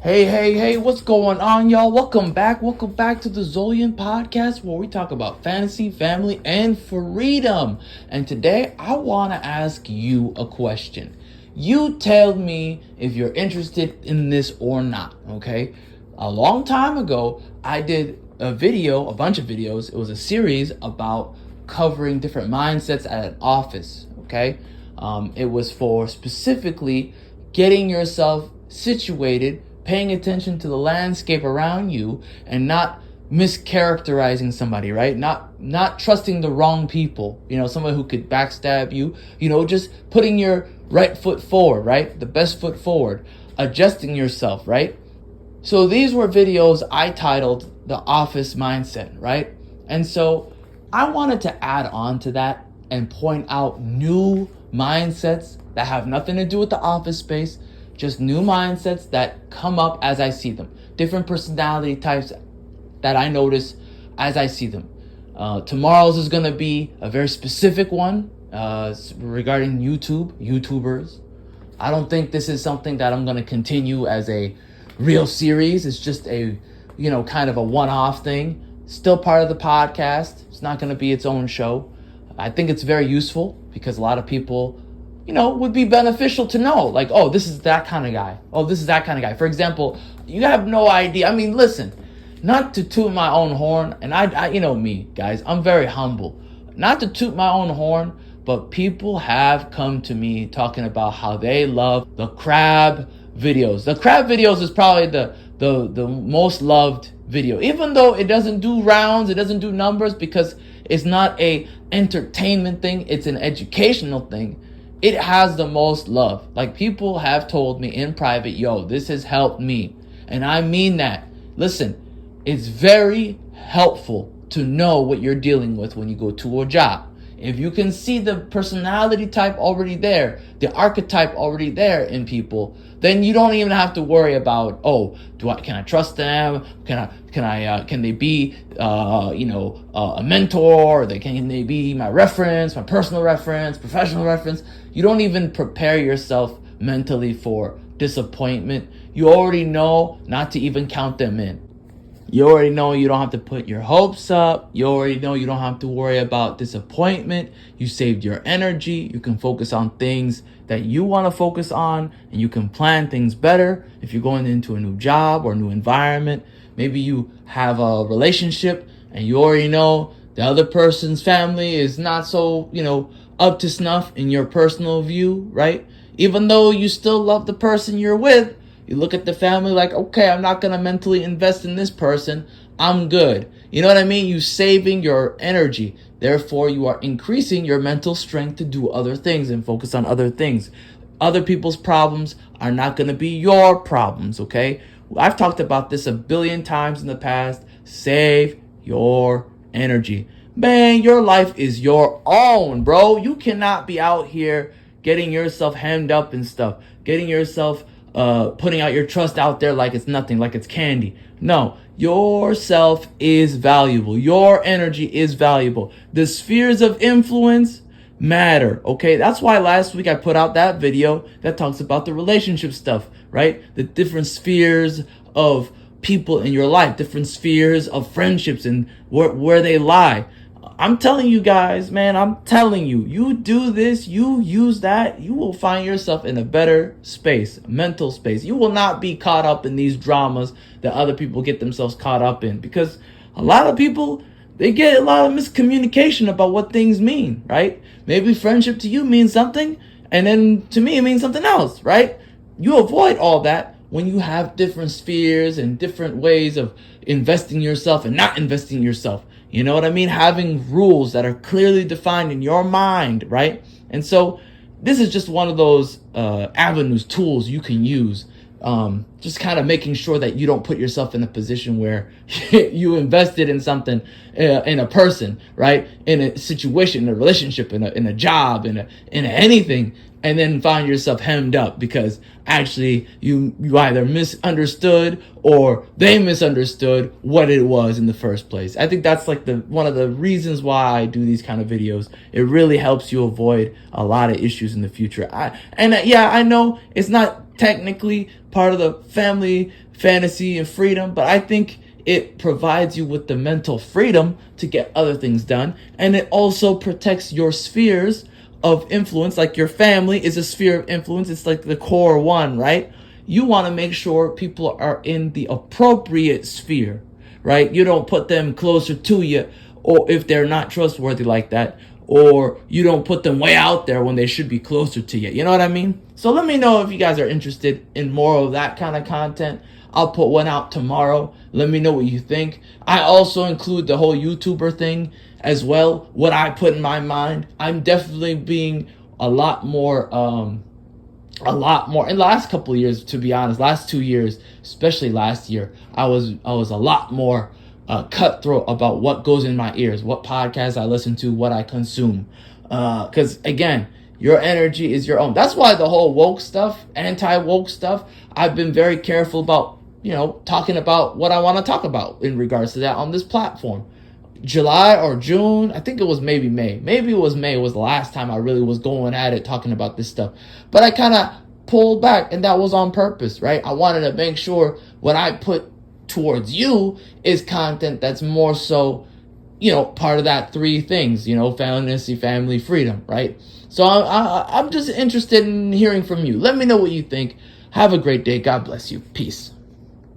Hey, what's going on, y'all? Welcome back to the Zolian podcast where we talk about fantasy, family, and freedom. And today I want to ask you a question. You tell me if you're interested in this or not, okay? A long time ago, I did a bunch of videos. It was a series about covering different mindsets at an office, okay? It was for specifically getting yourself situated, paying attention to the landscape around you, and not mischaracterizing somebody, right? Not trusting the wrong people, someone who could backstab you, just putting your right foot forward, right? The best foot forward, adjusting yourself, right? So these were videos I titled The Office Mindset, right? And so I wanted to add on to that and point out new mindsets that have nothing to do with the office space, just new mindsets that come up as I see them. Different personality types that I notice as I see them. Tomorrow's is going to be a very specific one regarding YouTubers. I don't think this is something that I'm going to continue as a real series. It's just a, kind of a one-off thing. Still part of the podcast. It's not going to be its own show. I think it's very useful because a lot of people would be beneficial to know, like, oh, this is that kind of guy. Oh, this is that kind of guy. For example, you have no idea. I mean, listen, not to toot my own horn, and I me, guys, I'm very humble. Not to toot my own horn, but people have come to me talking about how they love the crab videos. The crab videos is probably the most loved video, even though it doesn't do rounds, it doesn't do numbers, because it's not a entertainment thing, it's an educational thing. It has the most love. Like, people have told me in private, yo, this has helped me. And I mean that. Listen, it's very helpful to know what you're dealing with when you go to a job. If you can see the personality type already there, the archetype already there in people, then you don't even have to worry about, oh, can I trust them? Can they be a mentor? Or can they be my reference, my personal reference, professional reference? You don't even prepare yourself mentally for disappointment. You already know not to even count them in. You already know you don't have to put your hopes up. You already know you don't have to worry about disappointment. You saved your energy. You can focus on things that you want to focus on, and you can plan things better. If you're going into a new job or a new environment, maybe you have a relationship and you already know the other person's family is not so, up to snuff in your personal view, right? Even though you still love the person you're with, you look at the family like, okay, I'm not going to mentally invest in this person. I'm good. You know what I mean? You saving your energy. Therefore, you are increasing your mental strength to do other things and focus on other things. Other people's problems are not going to be your problems, okay? I've talked about this a billion times in the past. Save your energy. Man, your life is your own, bro. You cannot be out here getting yourself hemmed up and stuff, getting yourself putting out your trust out there like it's nothing, like it's candy. No, yourself is valuable. Your energy is valuable. The spheres of influence matter, okay? That's why last week I put out that video that talks about the relationship stuff, right? The different spheres of people in your life, different spheres of friendships and where they lie. I'm telling you guys, man, you do this, you use that, you will find yourself in a better space, mental space. You will not be caught up in these dramas that other people get themselves caught up in, because a lot of people, they get a lot of miscommunication about what things mean, right? Maybe friendship to you means something, and then to me it means something else, right? You avoid all that when you have different spheres and different ways of investing yourself and not investing yourself. You know what I mean? Having rules that are clearly defined in your mind, right? And so this is just one of those avenues, tools you can use. Just kind of making sure that you don't put yourself in a position where you invested in something, in a person, right? In a situation, in a relationship, in a job, in anything, and then find yourself hemmed up because actually you either misunderstood or they misunderstood what it was in the first place. I think that's like one of the reasons why I do these kind of videos. It really helps you avoid a lot of issues in the future. I know it's not technically part of the family, fantasy, and freedom, but I think it provides you with the mental freedom to get other things done. And it also protects your spheres of influence. Like your family is a sphere of influence. It's like the core one, right? You want to make sure people are in the appropriate sphere, right? You don't put them closer to you, or if they're not trustworthy like that, or you don't put them way out there when they should be closer to you. You know what I mean? So let me know if you guys are interested in more of that kind of content. I'll put one out tomorrow. Let me know what you think. I also include the whole YouTuber thing as well, what I put in my mind. I'm definitely being a lot more in the last couple of years, to be honest. Last 2 years, especially last year, I was a lot more cutthroat about what goes in my ears, what podcasts I listen to, what I consume. Because again, your energy is your own. That's why the whole woke stuff, anti-woke stuff, I've been very careful about, talking about what I want to talk about in regards to that on this platform. July or June, I think it was maybe May. Maybe it was May was the last time I really was going at it, talking about this stuff. But I kind of pulled back, and that was on purpose, right? I wanted to make sure what I put towards you is content that's more so, part of that three things, fantasy, family, freedom, right? So I'm just interested in hearing from you. Let me know what you think. Have a great day. God bless you. Peace.